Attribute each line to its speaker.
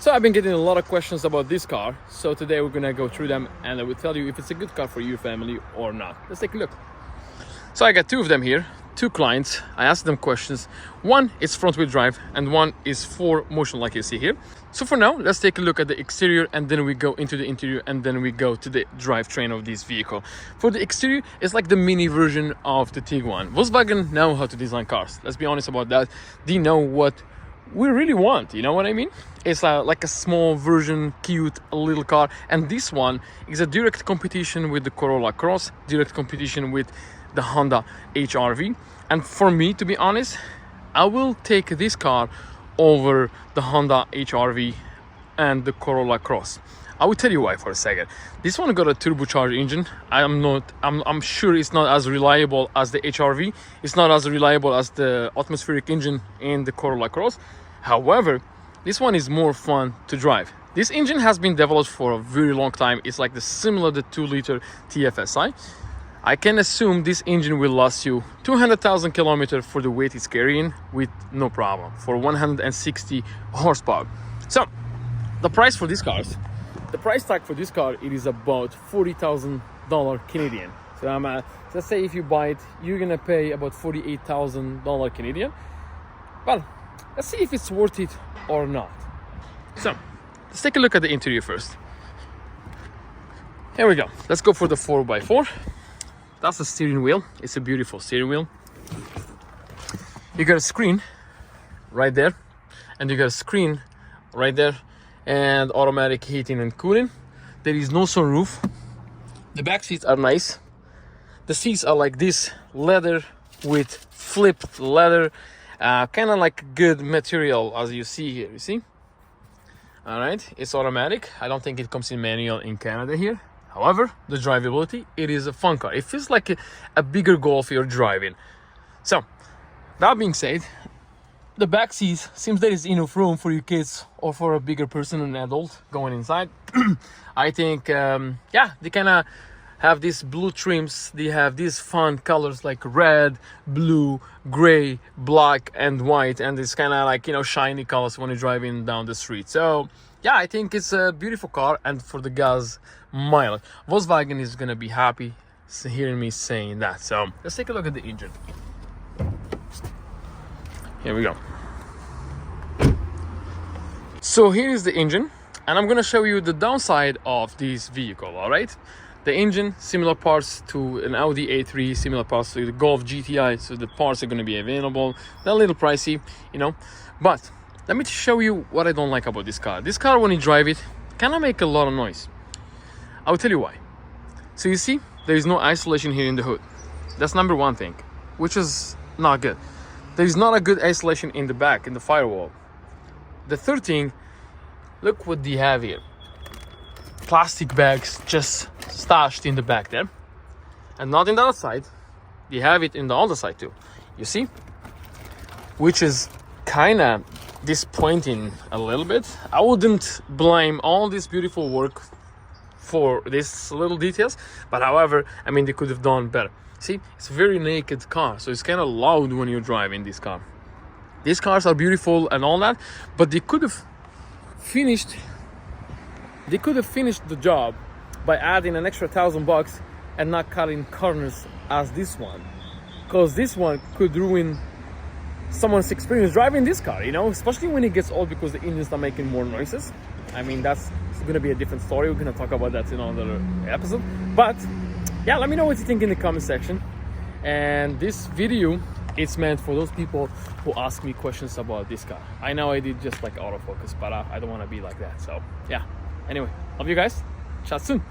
Speaker 1: So I've been getting a lot of questions about this car, so today we're gonna go through them and I will tell you if it's a good car for your family or not. Let's take a look. So I got two of them here, two clients. I asked them questions. One is front wheel drive and one is 4Motion, like you see here. So for now, let's take a look at the exterior and then we go into the interior and then we go to the drivetrain of this vehicle. For the exterior, it's like the mini version of the Tiguan. Volkswagen know how to design cars. Let's be honest about that. They know what we really want, you know what I mean? It's like a small version, cute little car, and this one is a direct competition with the Corolla Cross, direct competition with the Honda HR-V. And for me, to be honest, I will take this car over the Honda HR-V and the Corolla Cross. I will tell you why for a second. This one got a turbocharged engine. I'm sure it's not as reliable as the HR-V. It's not as reliable as the atmospheric engine in the Corolla Cross. However, this one is more fun to drive. This engine has been developed for a very long time. It's like the similar to 2-liter TFSI. I can assume this engine will last you 200,000 kilometers for the weight it's carrying with no problem, for 160 horsepower. So the price for these cars, the price tag for this car, it is about $40,000 Canadian. So let's say if you buy it, you're gonna pay about $48,000 Canadian. Well, let's see if it's worth it or not. So let's take a look at the interior first. Here we go. Let's go for the 4x4. That's the steering wheel. It's a beautiful steering wheel. You got a screen right there, and you got a screen right there, and automatic heating and cooling. There is no sunroof. The back seats are nice. The seats are like this, leather with flipped leather, kind of like good material as you see here. You see? All right, it's automatic. I don't think it comes in manual in Canada here. However, the drivability, it is a fun car. It feels like a bigger Golf you're driving. So, that being said, the back seats, seems there is enough room for your kids or for a bigger person, an adult, going inside. I think, yeah, they kind of have these blue trims. They have these fun colors like red, blue, gray, black, and white. And it's kind of like, you know, shiny colors when you're driving down the street. So, yeah, I think it's a beautiful car, and for the gas mileage, Volkswagen is gonna be happy hearing me saying that. So let's take a look at the engine. Here we go. So here is the engine, and I'm gonna show you the downside of this vehicle. All right, the engine, similar parts to an Audi A3, similar parts to the Golf GTI, so the parts are gonna be available. They're a little pricey, you know, but let me show you what I don't like about this car. This car, when you drive it, kind of make a lot of noise. I'll tell you why. So you see, there is no isolation here in the hood. That's number one thing, which is not good. There is not a good isolation in the back, in the firewall. The third thing, look what they have here. Plastic bags just stashed in the back there. And not in the other side. They have it in the other side too. You see? Which is kind of disappointing a little bit. I wouldn't blame all this beautiful work for these little details, but however, I mean, they could have done better. See, it's a very naked car, so it's kind of loud when you're driving this car. These cars are beautiful and all that, but they could have finished the job by adding an extra $1,000 and not cutting corners as this one, because this one could ruin someone's experience driving this car, you know, especially when it gets old, because the engines are making more noises. I mean, that's gonna be a different story. We're gonna talk about that in another episode. But yeah, let me know what you think in the comment section. And this video, it's meant for those people who ask me questions about this car. I know I did just like autofocus, but I don't want to be like that. So yeah, anyway, love you guys. Chat soon.